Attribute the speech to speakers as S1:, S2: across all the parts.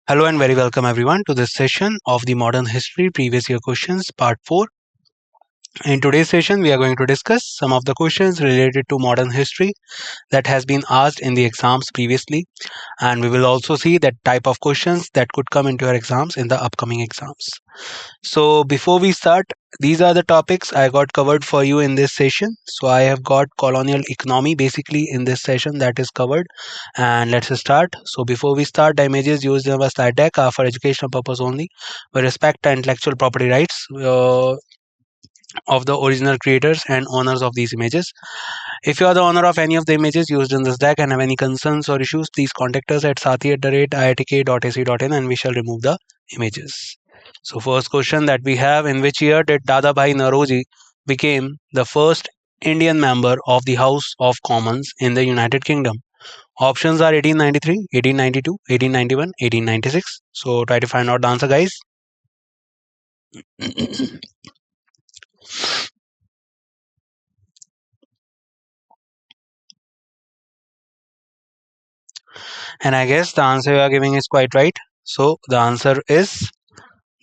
S1: Hello and very welcome everyone to this session of the Modern History Previous Year Questions Part 4. In today's session, we are going to discuss some of the questions related to modern history that has been asked in the exams previously, and we will also see that type of questions that could come into your exams in the upcoming exams. So before we start, these are the topics I got covered for you in this session. So I have got colonial economy basically in this session that is covered. And let's start. So before we start, the images used in our slide deck are for educational purpose only. We respect the intellectual property rights of the original creators and owners of these images. If you are the owner of any of the images used in this deck and have any concerns or issues, please contact us at sathi@iitk.ac.in and we shall remove the images. So first question that we have, in which year did Dadabhai Naoroji became the first Indian member of the House of Commons in the United Kingdom? Options are 1893, 1892, 1891, 1896. So try to find out the answer, guys. And I guess the answer you are giving is quite right. So the answer is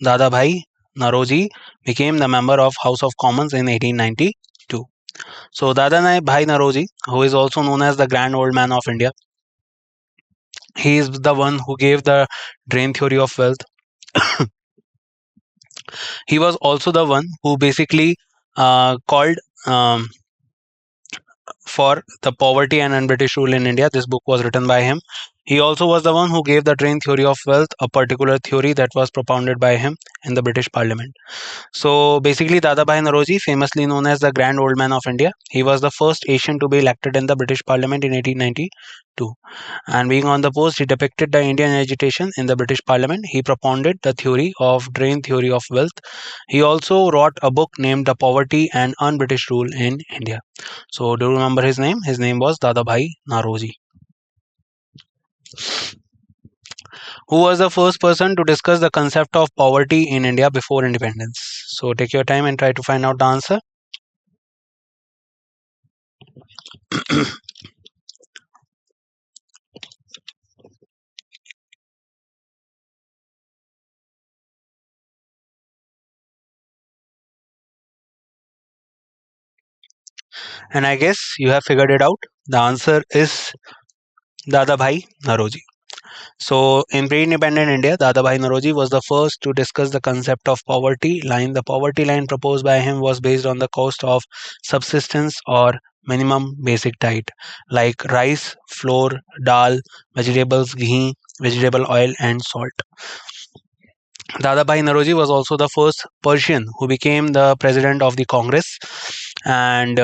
S1: Dadabhai Naoroji became the member of House of Commons in 1892. So Dadabhai Naoroji, who is also known as the Grand Old Man of India, he is the one who gave the drain theory of wealth. He was also the one who basically called for the poverty and British rule in India. This book was written by him. He also was the one who gave the drain theory of wealth, a particular theory that was propounded by him in the British Parliament. So basically, Dadabhai Naoroji, famously known as the Grand Old Man of India, he was the first Asian to be elected in the British Parliament in 1892. And being on the post, he depicted the Indian agitation in the British Parliament. He propounded the theory of drain theory of wealth. He also wrote a book named The Poverty and Un-British Rule in India. So do you remember his name? His name was Dadabhai Naoroji. Who was the first person to discuss the concept of poverty in India before independence? So take your time and try to find out the answer. And I guess you have figured it out. The answer is Dadabhai Naoroji. So, in pre-independent India, Dadabhai Naoroji was the first to discuss the concept of poverty line. The poverty line proposed by him was based on the cost of subsistence or minimum basic diet, like rice, flour, dal, vegetables, ghee, vegetable oil, and salt. Dadabhai Naoroji was also the first Persian who became the president of the Congress, and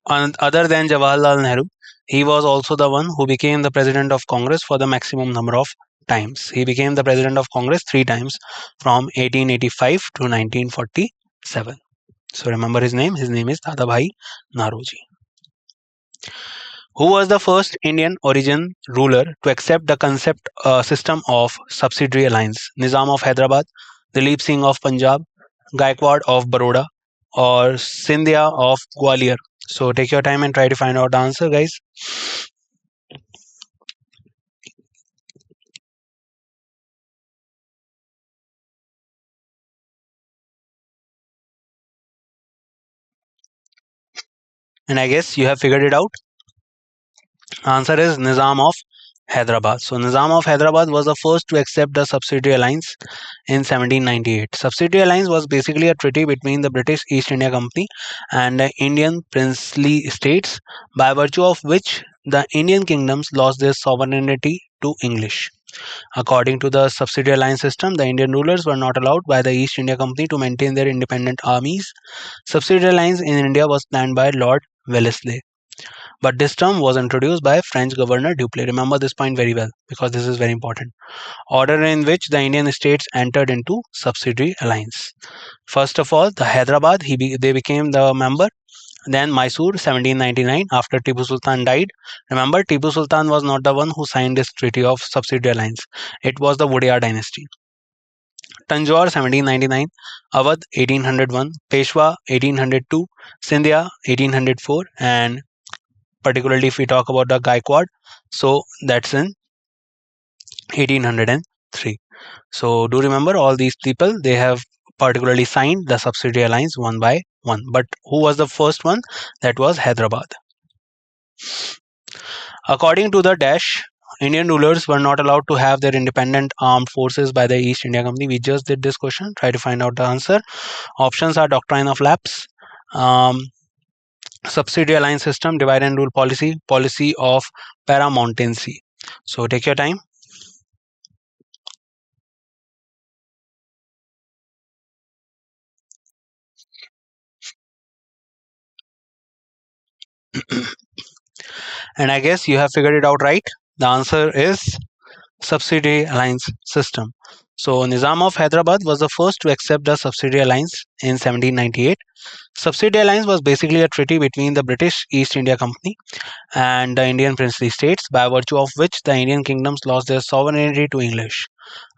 S1: other than Jawaharlal Nehru, he was also the one who became the president of Congress for the maximum number of times. He became the president of Congress 3 times from 1885 to 1947. So remember his name. His name is Dadabhai Naoroji. Who was the first Indian origin ruler to accept the concept system of subsidiary alliance? Nizam of Hyderabad, Dalip Singh of Punjab, Gaikwad of Baroda, or Scindia of Gwalior? So take your time and try to find out the answer, guys. And I guess you have figured it out. Answer is Nizam of Hyderabad. So Nizam of Hyderabad was the first to accept the subsidiary alliance in 1798. Subsidiary alliance was basically a treaty between the British East India Company and the Indian princely states, by virtue of which the Indian kingdoms lost their sovereignty to English. According to the subsidiary alliance system, the Indian rulers were not allowed by the East India Company to maintain their independent armies. Subsidiary alliance in India was planned by Lord Wellesley. But this term was introduced by French Governor Dupleix. Remember this point very well because this is very important. Order in which the Indian states entered into subsidiary alliance. First of all, the Hyderabad, they became the member. Then Mysore, 1799, after Tipu Sultan died. Remember, Tipu Sultan was not the one who signed this treaty of subsidiary alliance. It was the Wodeyar dynasty. Tanjore, 1799, Awadh, 1801, Peshwa, 1802, Sindhya, 1804, and particularly if we talk about the Gaikwad, so that's in 1803. So do remember all these people, they have particularly signed the subsidiary alliance one by one. But who was the first one? That was Hyderabad. According to the Dash, Indian rulers were not allowed to have their independent armed forces by the East India Company. We just did this question. Try to find out the answer. Options are doctrine of lapse, um, subsidiary alliance system, divide and rule policy, policy of paramountcy. So take your time. And I guess you have figured it out right. The answer is subsidiary alliance system. So Nizam of Hyderabad was the first to accept the subsidiary alliance in 1798. Subsidiary alliance was basically a treaty between the British East India Company and the Indian princely states, by virtue of which the Indian kingdoms lost their sovereignty to English.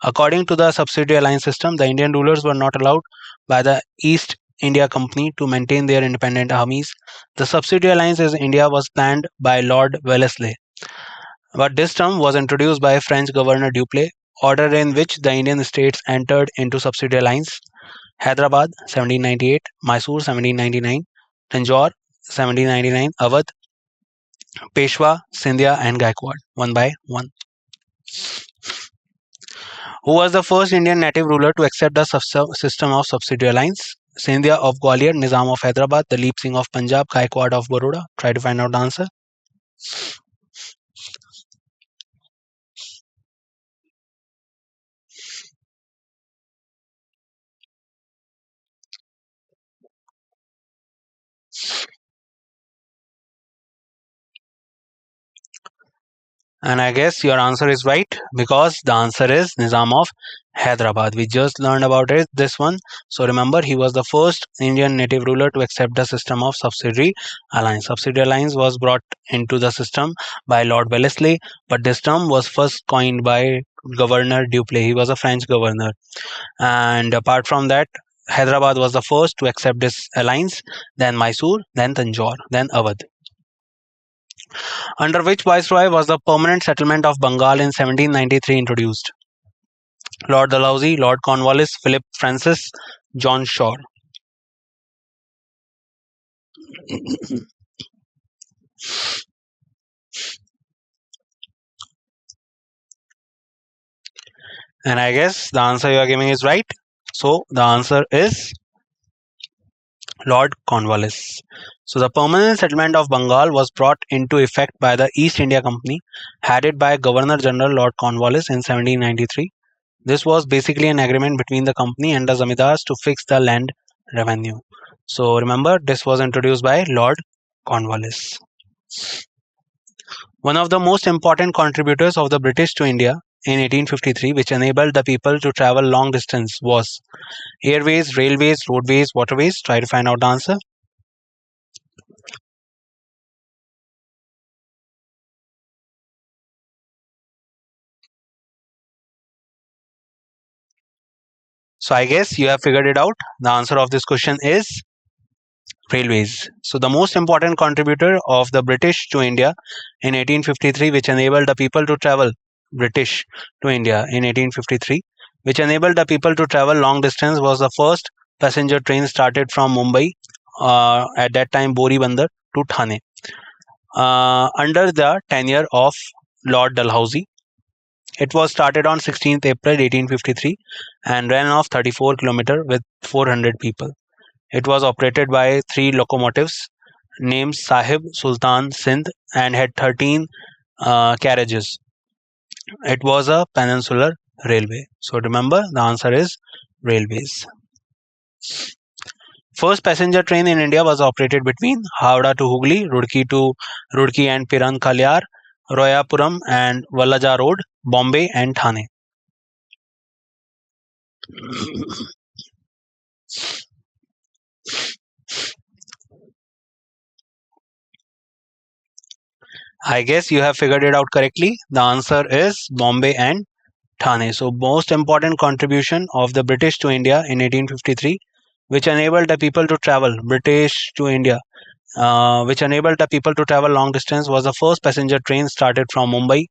S1: According to the subsidiary alliance system, the Indian rulers were not allowed by the East India Company to maintain their independent armies. The subsidiary alliance in India was planned by Lord Wellesley, but this term was introduced by French Governor Dupleix, order in which the Indian states entered into subsidiary alliance. Hyderabad 1798, Mysore 1799, Tanjore 1799, Awadh, Peshwa, Scindia, and Gaikwad, one by one. Who was the first Indian native ruler to accept the system of subsidiary alliance? Scindia of Gwalior, Nizam of Hyderabad, Dalip Singh of Punjab, Gaikwad of Baroda. Try to find out the answer. And I guess your answer is right, because the answer is Nizam of Hyderabad. We just learned about it, this one. So remember, he was the first Indian native ruler to accept the system of subsidiary alliance. Subsidiary alliance was brought into the system by Lord Wellesley, but this term was first coined by Governor Dupleix. He was a French governor. And apart from that, Hyderabad was the first to accept this alliance, then Mysore, then Tanjore, then Awadh. Under which viceroy was the permanent settlement of Bengal in 1793 introduced? Lord Dalhousie, Lord Cornwallis, Philip Francis, John Shore. And I guess the answer you are giving is right. So the answer is Lord Cornwallis. So the permanent settlement of Bengal was brought into effect by the East India Company, headed by Governor General Lord Cornwallis in 1793. This was basically an agreement between the company and the zamindars to fix the land revenue. So remember, this was introduced by Lord Cornwallis. One of the most important contributors of the British to India in 1853, which enabled the people to travel long distance, was airways, railways, roadways, waterways. Try to find out the answer. So I guess you have figured it out. The answer of this question is railways. So the most important contributor of the British to India in 1853, which enabled the people to travel British to India in 1853, which enabled the people to travel long distance, was the first passenger train started from Mumbai, at that time Bori Bandar, to Thane, under the tenure of Lord Dalhousie. It was started on 16th April 1853 and ran off 34 km with 400 people. It was operated by 3 locomotives named Sahib Sultan Sindh and had 13 carriages. It was a peninsular railway. So remember, the answer is railways. First passenger train in India was operated between Howrah to Hooghly, Roorkee and Piran Kalyar, Royapuram and Wallaja Road, Bombay and Thane. I guess you have figured it out correctly. The answer is Bombay and Thane. So most important contribution of the British to India in 1853, which enabled the people to travel British to India, which enabled the people to travel long distance, was the first passenger train started from Mumbai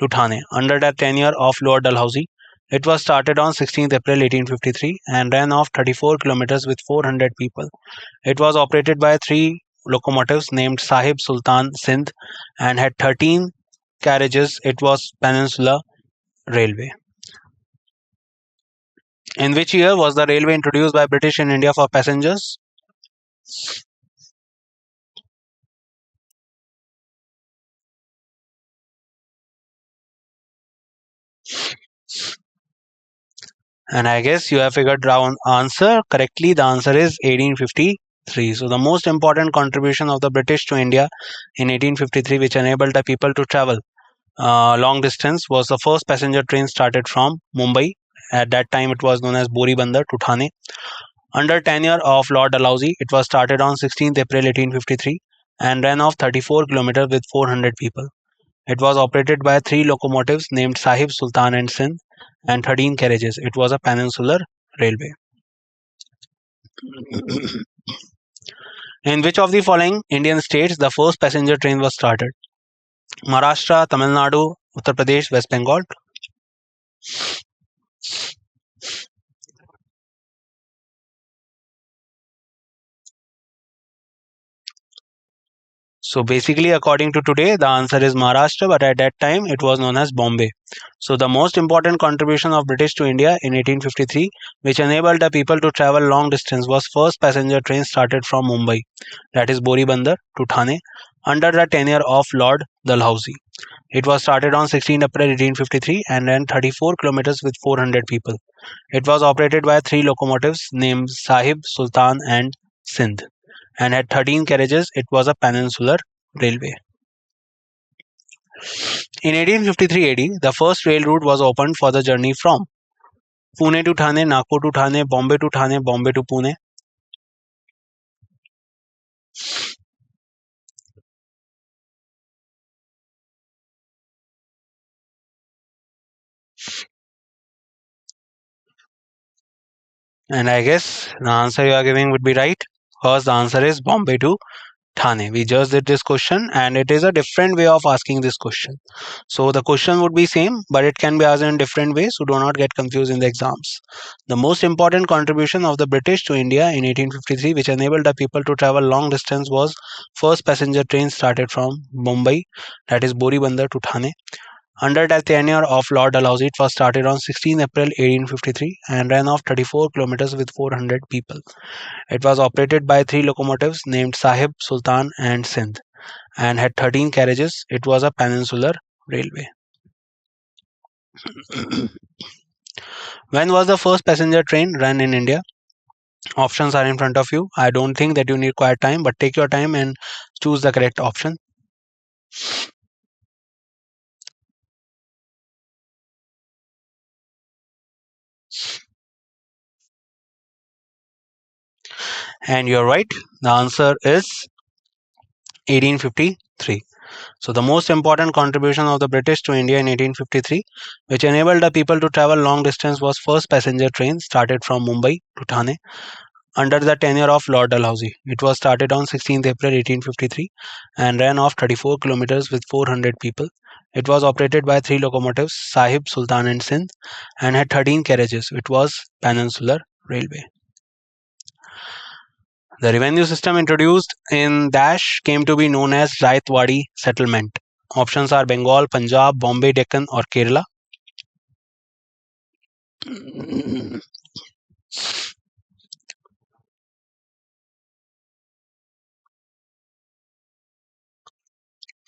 S1: to Thane under the tenure of Lord Dalhousie. It was started on 16th April 1853 and ran off 34 kilometers with 400 people. It was operated by three locomotives named Sahib Sultan Sindh and had 13 carriages. It was Peninsular Railway. In which year was the railway introduced by British in India for passengers? And I guess you have figured out answer correctly. The answer is 1853. So the most important contribution of the British to India in 1853, which enabled the people to travel long distance, was the first passenger train started from Mumbai. At that time, it was known as Boribandar to Thane. Under tenure of Lord Dalhousie, it was started on 16th April 1853 and ran off 34 kilometers with 400 people. It was operated by three locomotives named Sahib, Sultan and Sindh and 13 carriages. It was a peninsular railway. In which of the following Indian states the first passenger train was started? Maharashtra, Tamil Nadu, Uttar Pradesh, West Bengal. So basically, according to today, the answer is Maharashtra, but at that time it was known as Bombay. So the most important contribution of British to India in 1853, which enabled the people to travel long distance, was first passenger train started from Mumbai, that is Boribandar to Thane, under the tenure of Lord Dalhousie. It was started on 16 April 1853 and ran 34 kilometers with 400 people. It was operated by three locomotives named Sahib, Sultan and Sindh and had 13 carriages. It was a peninsular railway. In 1853 AD, the first rail route was opened for the journey from Pune to Thane, Nagpur to Thane, Bombay to Thane, Bombay to Pune. And I guess the answer you are giving would be right, because the answer is Bombay to Thane. We just did this question and it is a different way of asking this question. So the question would be same, but it can be asked in different ways, so do not get confused in the exams. The most important contribution of the British to India in 1853, which enabled the people to travel long distance, was first passenger train started from Mumbai, that is Boribandar to Thane. Under the tenure of Lord Dalhousie, it was started on 16 April 1853 and ran off 34 kilometers with 400 people. It was operated by three locomotives named Sahib, Sultan and Sindh and had 13 carriages. It was a peninsular railway. When was the first passenger train run in India? Options are in front of you. I don't think that you need quite time, but take your time and choose the correct option. And you're right. The answer is 1853. So the most important contribution of the British to India in 1853, which enabled the people to travel long distance, was first passenger train started from Mumbai to Thane under the tenure of Lord Dalhousie. It was started on 16th April 1853 and ran off 34 kilometers with 400 people. It was operated by three locomotives, Sahib, Sultan and Sindh, and had 13 carriages. It was Peninsular Railway. The revenue system introduced in Dash came to be known as Raitwadi settlement. Options are Bengal, Punjab, Bombay, Deccan or Kerala.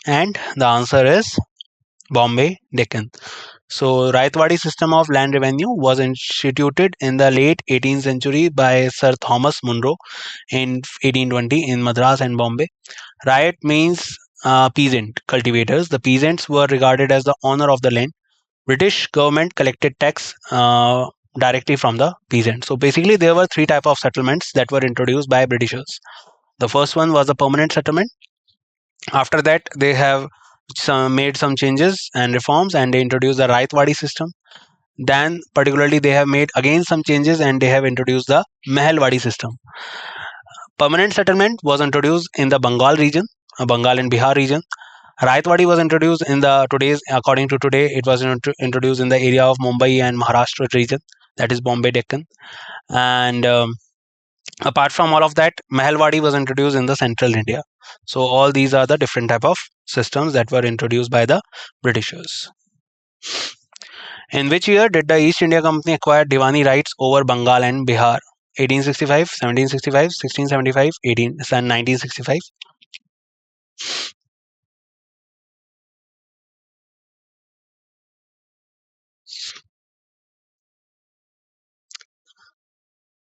S1: And the answer is Bombay, Deccan. So, Raitwadi system of land revenue was instituted in the late 18th century by Sir Thomas Munro in 1820 in Madras and Bombay. Rait means peasant cultivators. The peasants were regarded as the owner of the land. British government collected tax directly from the peasants. So basically, there were three types of settlements that were introduced by Britishers. The first one was a permanent settlement. After that, they have made some changes and reforms, and they introduced the Raitwadi system. Then, particularly, they have made again some changes, and they have introduced the Mehelwadi system. Permanent settlement was introduced in the Bengal region, Bengal and Bihar region. Raitwadi was introduced in the today's, according to today, it was introduced in the area of Mumbai and Maharashtra region, that is Bombay Deccan. And apart from all of that, Mahalwadi was introduced in the central India. So all these are the different type of systems that were introduced by the Britishers. In which year did the East India Company acquire Diwani rights over Bengal and Bihar? 1865, 1765, 1675, 1965.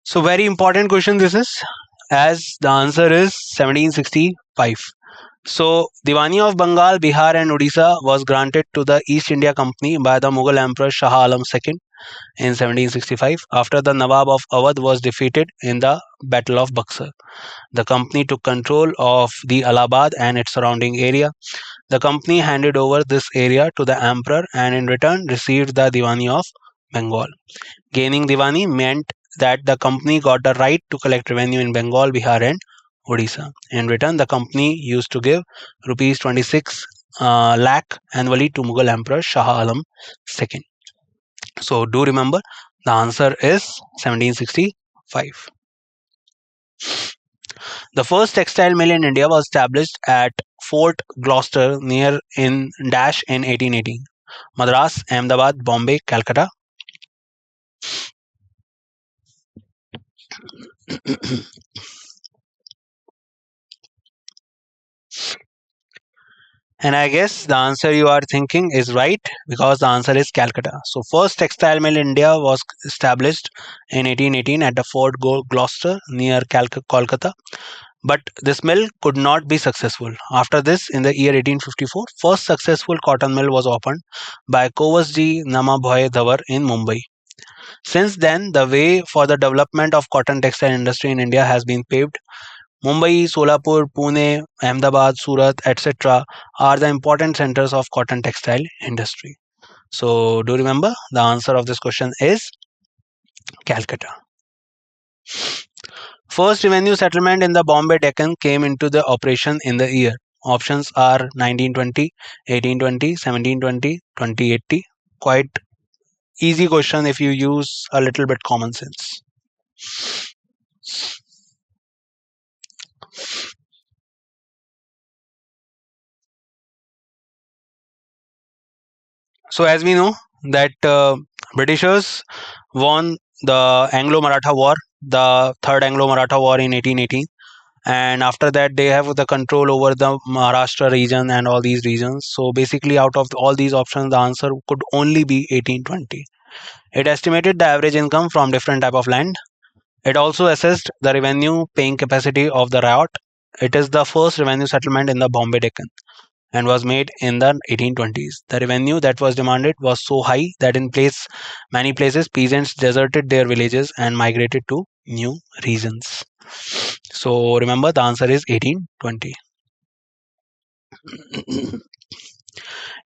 S1: So very important question this is, as the answer is 1765. So Diwani of Bengal, Bihar and Odisha was granted to the East India Company by the Mughal Emperor Shah Alam II in 1765 after the Nawab of Awadh was defeated in the Battle of Buxar. The company took control of the Allahabad and its surrounding area. The company handed over this area to the emperor and in return received the Diwani of Bengal. Gaining Diwani meant that the company got the right to collect revenue in Bengal, Bihar, and Odisha. In return, the company used to give rupees 26 lakh annually to Mughal Emperor Shah Alam II. So, do remember the answer is 1765. The first textile mill in India was established at Fort Gloucester near in Dash in 1818. Madras, Ahmedabad, Bombay, Calcutta. And I guess the answer you are thinking is right because the answer is Calcutta. So, first textile mill in India was established in 1818 at the Fort Gloucester near Kolkata. But this mill could not be successful. After this, in the year 1854, first successful cotton mill was opened by Kovasji Namabhoy Dhavar in Mumbai. Since then, the way for the development of cotton textile industry in India has been paved. Mumbai, Solapur, Pune, Ahmedabad, Surat, etc. are the important centers of cotton textile industry. So, do remember the answer of this question is Calcutta. First revenue settlement in the Bombay Deccan came into the operation in the year. Options are 1920, 1820, 1720, 2080. Quite easy question if you use a little bit common sense. So as we know that Britishers won the Anglo-Maratha War, the third Anglo-Maratha War in 1818, and after that they have the control over the Maharashtra region and all these regions. So basically, out of all these options, the answer could only be 1820. It estimated the average income from different type of land. It also assessed the revenue paying capacity of the riot. It is the first revenue settlement in the Bombay Deccan and was made in the 1820s. The revenue that was demanded was so high that in many places peasants deserted their villages and migrated to new regions. So remember the answer is 1820.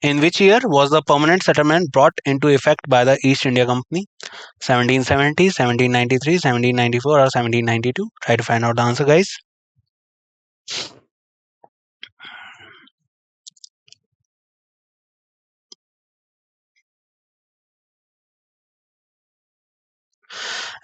S1: In which year was the permanent settlement brought into effect by the East India Company? 1770, 1793, 1794 or 1792? Try to find out the answer, guys.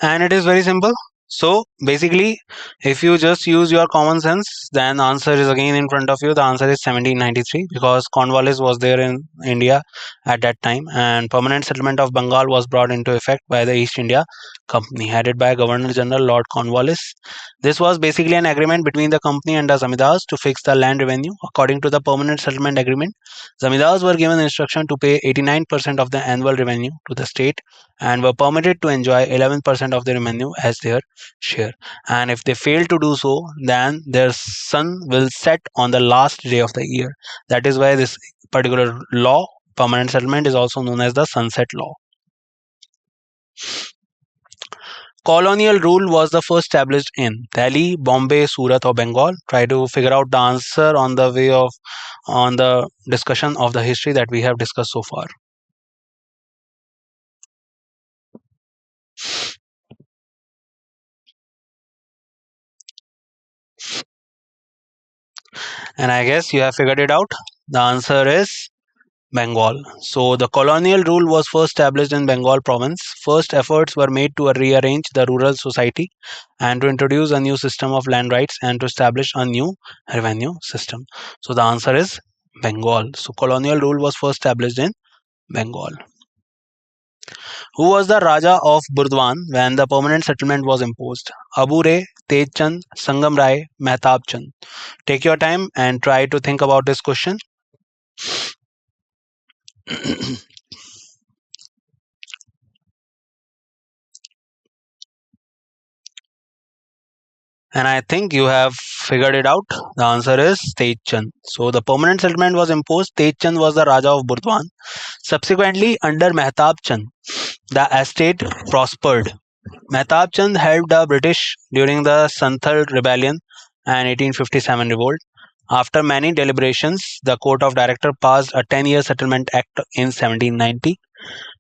S1: And it is very simple. So basically, if you just use your common sense, then answer is again in front of you. The answer is 1793 because Cornwallis was there in India at that time, and permanent settlement of Bengal was brought into effect by the East India Company, headed by Governor General Lord Cornwallis. This was basically an agreement between the company and the zamindars to fix the land revenue. According to the permanent settlement agreement, zamindars were given instruction to pay 89% of the annual revenue to the state and were permitted to enjoy 11% of the revenue as their share. And if they fail to do so, then their sun will set on the last day of the year. That is why this particular law, permanent settlement, is also known as the sunset law. Colonial rule was the first established in Delhi, Bombay, Surat, or Bengal. Try to figure out the answer on the discussion of the history that we have discussed so far. And I guess you have figured it out. The answer is Bengal. So the colonial rule was first established in Bengal province. First efforts were made to rearrange the rural society and to introduce a new system of land rights and to establish a new revenue system. So the answer is Bengal. So colonial rule was first established in Bengal. Who was the Raja of Burdwan when the permanent settlement was imposed? Abu Ray, Tej Chand, Sangam Rai, Mehtab Chand. Take your time and try to think about this question. And I think you have figured it out. The answer is Tej Chand. So the permanent settlement was imposed. Tej Chand was the Raja of Burdwan. Subsequently, under Mehtab Chand, the estate prospered. Mehtab Chand helped the British during the Santhal Rebellion and 1857 revolt. After many deliberations, the Court of Director passed a 10-year settlement act in 1790,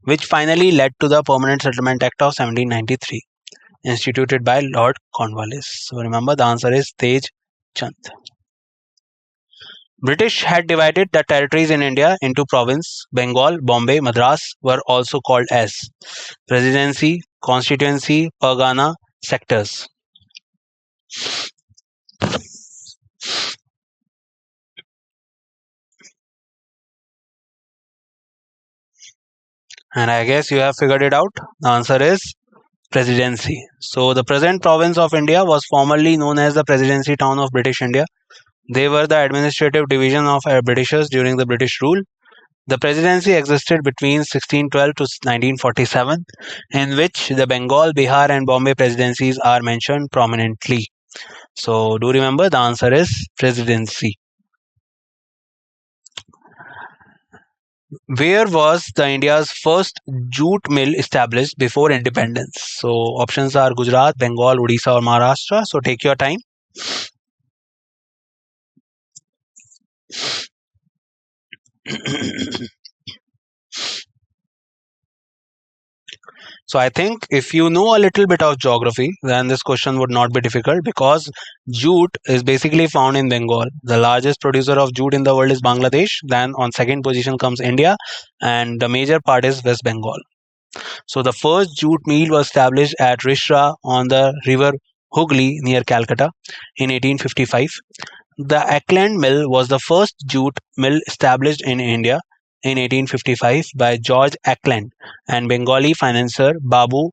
S1: which finally led to the Permanent Settlement Act of 1793, instituted by Lord Cornwallis. So remember, the answer is Tej Chand. British had divided the territories in India into province. Bengal, Bombay, Madras were also called as Presidency, Constituency, Pargana, sectors. And I guess you have figured it out. The answer is Presidency. So the present province of India was formerly known as the Presidency town of British India. They were the administrative division of Britishers during the British rule. The presidency existed between 1612 to 1947, in which the Bengal, Bihar, and Bombay presidencies are mentioned prominently. So, do remember the answer is presidency. Where was the India's first jute mill established before independence? So, options are Gujarat, Bengal, Odisha, or Maharashtra. So, take your time. So I think if you know a little bit of geography, then this question would not be difficult because jute is basically found in Bengal. The largest producer of jute in the world is Bangladesh. Then on second position comes India, and the major part is West Bengal. So the first jute mill was established at Rishra on the river Hooghly near Calcutta in 1855. The Ackland Mill was the first jute mill established in India in 1855 by George Ackland and Bengali financier Babu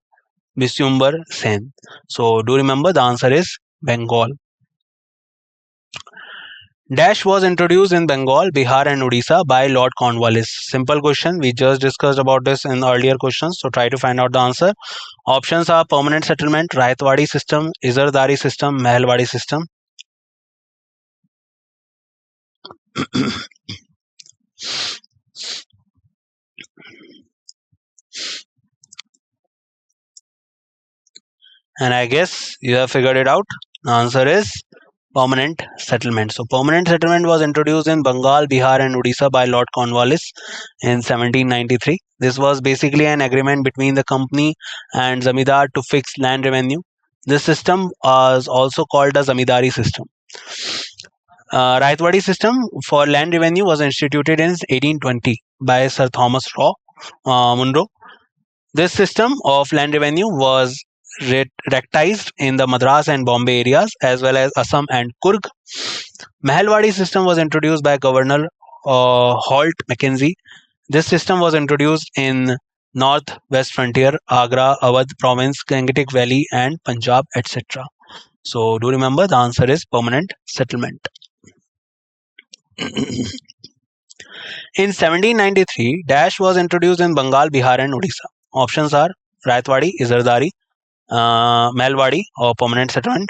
S1: Bisyumbar Sen. So, do remember the answer is Bengal. Dash was introduced in Bengal, Bihar, and Odisha by Lord Cornwallis. Simple question. We just discussed about this in earlier questions. So, try to find out the answer. Options are permanent settlement, Raitwadi system, Izardari system, Mehelwadi system. And I guess you have figured it out. The answer is permanent settlement. So, permanent settlement was introduced in Bengal, Bihar, and Odisha by Lord Cornwallis in 1793. This was basically an agreement between the company and Zamidar to fix land revenue. This system was also called the Zamidari system. Raitwadi system for land revenue was instituted in 1820 by Sir Thomas Munro. This system of land revenue was rectized in the Madras and Bombay areas as well as Assam and Kurg. Mehelwadi system was introduced by Governor Holt Mackenzie. This system was introduced in north-west frontier, Agra, Awadh province, Gangetic Valley, and Punjab, etc. So, do remember the answer is permanent settlement. In 1793, Dash was introduced in Bengal, Bihar, and Odisha. Options are Raitwadi, Izardari, Mehelwadi, or permanent settlement.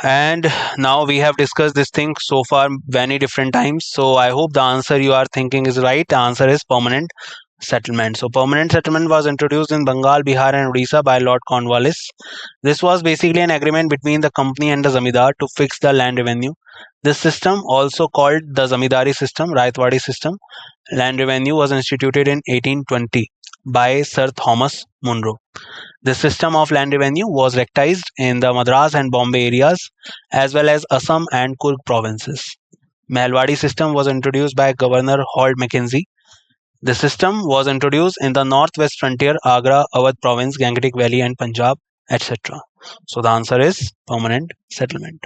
S1: And now we have discussed this thing so far many different times. So I hope the answer you are thinking is right. The answer is permanent settlement. So permanent settlement was introduced in Bengal, Bihar, and Odisha by Lord Cornwallis. This was basically an agreement between the company and the Zamidar to fix the land revenue. This system, also called the Zamidari system, Raitwadi system, land revenue was instituted in 1820 by Sir Thomas Munro. This system of land revenue was recognized in the Madras and Bombay areas as well as Assam and Kurg provinces. Mehalwadi system was introduced by Governor Hall Mackenzie. The system was introduced in the northwest frontier, Agra, Awadh province, Gangetic Valley, and Punjab, etc. So the answer is permanent settlement.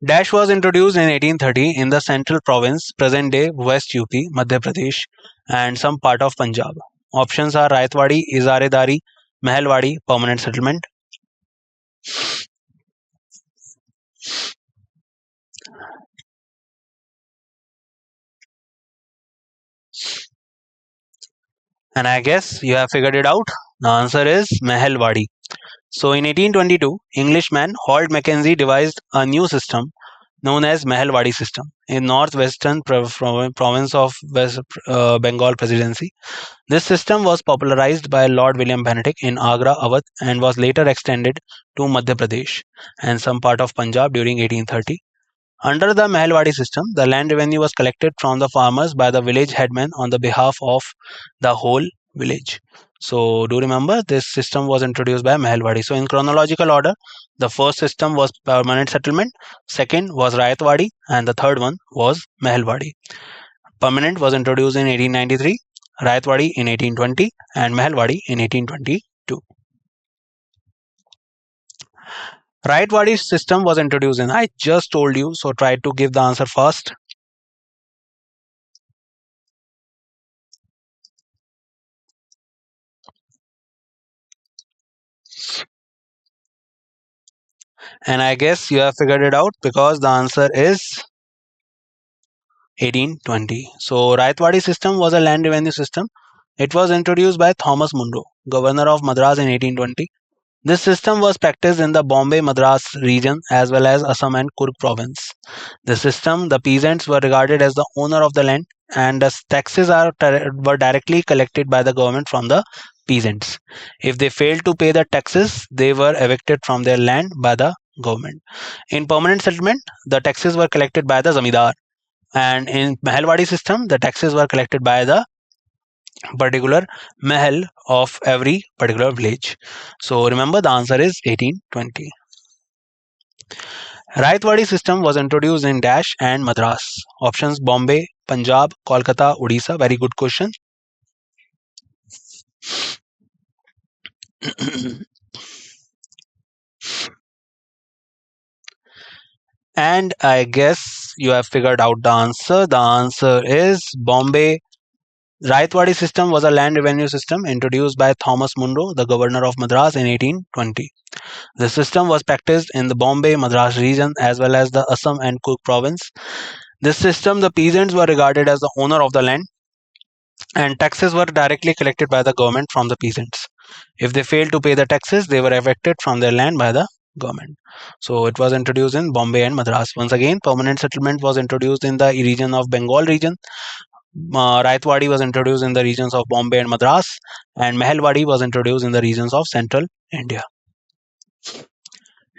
S1: Dash was introduced in 1830 in the central province, present day West UP, Madhya Pradesh, and some part of Punjab. Options are Raitwadi, Izaredari, Mehalwadi, permanent settlement. And I guess you have figured it out. The answer is Mehalwadi. So in 1822, Englishman Hall Mackenzie devised a new system known as Mehalwadi system in northwestern province of West Bengal Presidency. This system was popularized by Lord William Bentinck in Agra, Awadh, and was later extended to Madhya Pradesh and some part of Punjab during 1830. Under the Mehalwadi system, the land revenue was collected from the farmers by the village headman on the behalf of the whole village. So, do remember this system was introduced by Mehalwadi. So, in chronological order, the first system was permanent settlement, second was Rayatwadi, and the third one was Mehalwadi. Permanent was introduced in 1893, Rayatwadi in 1820, and Mehalwadi in 1822. Rayatwadi system was introduced in, I just told you, so try to give the answer first. And I guess you have figured it out because the answer is 1820. So Rayatwadi system was a land revenue system. It was introduced by Thomas Munro, governor of Madras in 1820. This system was practiced in the Bombay Madras region as well as Assam and Kurg province. The system, the peasants were regarded as the owner of the land and the taxes were directly collected by the government from the peasants. If they failed to pay the taxes, they were evicted from their land by the government. In permanent settlement, the taxes were collected by the zamindar, and in Mehalwadi system, the taxes were collected by the particular mahal of every particular village. So remember the answer is 1820. Rayatwadi system was introduced in Dash and Madras. Options Bombay, Punjab, Kolkata, Odisha. Very good question. And I guess you have figured out the answer. The answer is Bombay. Rayatwadi system was a land revenue system introduced by Thomas Munro, the governor of Madras in 1820. The system was practiced in the Bombay Madras region as well as the Assam and Cook province. This system, the peasants were regarded as the owner of the land and taxes were directly collected by the government from the peasants. If they failed to pay the taxes, they were evicted from their land by the government. So it was introduced in Bombay and Madras. Once again, permanent settlement was introduced in the region of Bengal region. Rayatwadi was introduced in the regions of Bombay and Madras, and Mehalwadi was introduced in the regions of central India.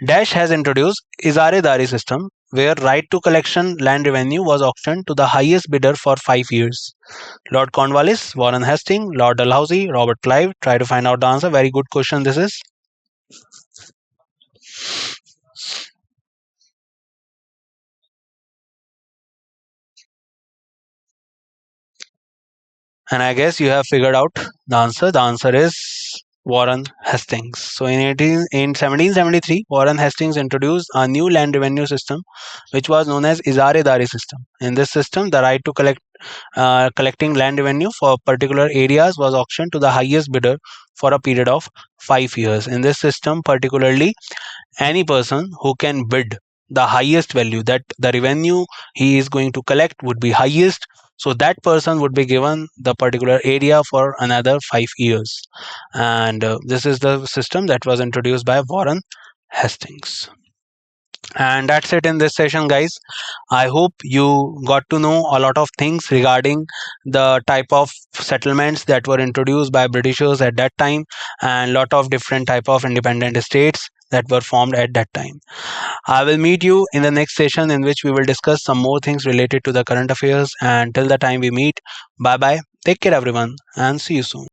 S1: Dash has introduced Izaredari system, where right to collection land revenue was auctioned to the highest bidder for 5 years. Lord Cornwallis, Warren Hastings, Lord Dalhousie, Robert Clive. Try to find out the answer. Very good question this is. And I guess you have figured out the answer. The answer is Warren Hastings. So in 1773, Warren Hastings introduced a new land revenue system, which was known as Izaredari system. In this system, the right to collecting land revenue for particular areas was auctioned to the highest bidder for a period of 5 years. In this system, particularly, any person who can bid the highest value, that the revenue he is going to collect would be highest, so that person would be given the particular area for another 5 years. And this is the system that was introduced by Warren Hastings. And that's it in this session, guys. I hope you got to know a lot of things regarding the type of settlements that were introduced by Britishers at that time, and lot of different type of independent states that were formed at that time. I will meet you in the next session in which we will discuss some more things related to the current affairs. And till the time we meet, bye bye. Take care, everyone, and see you soon.